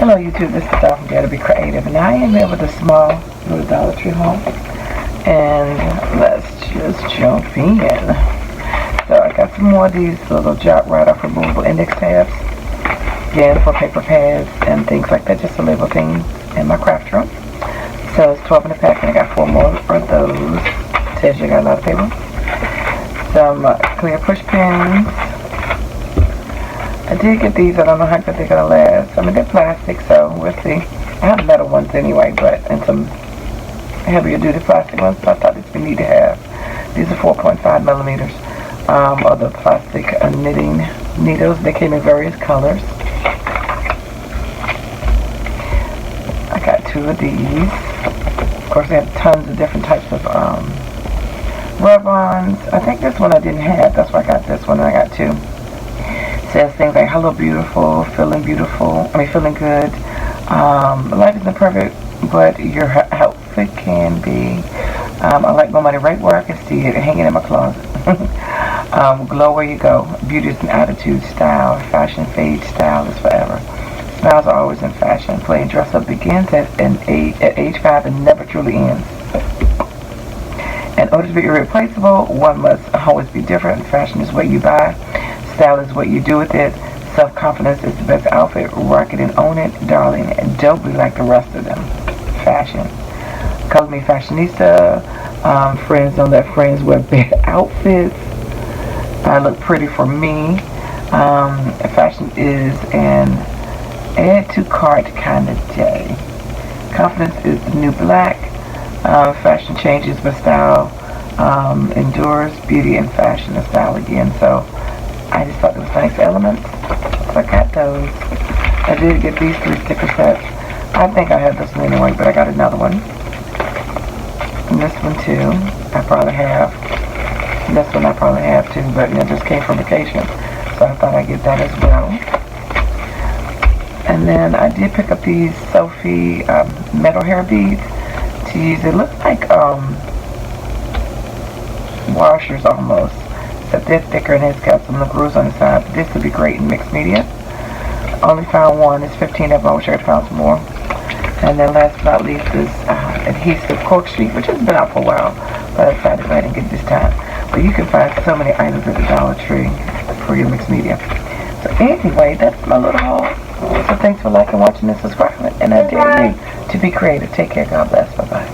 Hello YouTube, this is Star from DaretoBeCreative, and I am here with a small little Dollar Tree haul, and let's just jump in. So I got some more of these little jot write-off removable index tabs, again for paper pads and things like that, just to label things in my craft room. So it's 12 in a pack, and I got 4 more of those. Tells you I got a lot of paper. Some clear push pins. I did get these. I don't know how good they're going to last. I mean, they're plastic, so we'll see. I have metal ones anyway, and some heavier duty plastic ones, so I thought these would be neat to have. These are 4.5 millimeters of the plastic knitting needles. They came in various colors. I got 2 of these. Of course, they have tons of different types of rub-ons. I think this one I didn't have. That's why I got this one, and I got 2. Says things like hello beautiful, feeling good, life isn't perfect but your outfit can be. I like my money right where I can see it, hanging in my closet. Glow where you go, beauty is an attitude, style, fashion fades, style is forever. Smiles are always in fashion, playing dress up begins at age 5 and never truly ends. In order to be irreplaceable, one must always be different. Fashion is what you buy. Style is what you do with it. Self-confidence is the best outfit. Rock it and own it, darling, and don't be like the rest of them. Fashion. Call me fashionista. Friends don't let friends wear bad outfits. I look pretty for me. Fashion is an add to cart kind of day. Confidence is the new black. Fashion changes, but style endures. Beauty and fashion and style again. So I just thought it was nice elements, so I got those. I did get these 3 sticker sets. I think I had this one anyway, but I got another one. And this one too, I probably have. And this one I probably have too, but it just came from vacation, so I thought I'd get that as well. And then I did pick up these Sophie metal hair beads to use. It looks like washers almost. They're thicker and it's got some grooves on the side. But this would be great in mixed media. Only found one. It's 15 of them. I wish I had found some more. And then last but not least is adhesive cork sheet, which has been out for a while, but I decided to go ahead and get it this time. But you can find so many items at the Dollar Tree for your mixed media. So anyway, that's my little haul. So thanks for liking, watching, and subscribing. And I dare you to be creative. Take care. God bless. Bye-bye.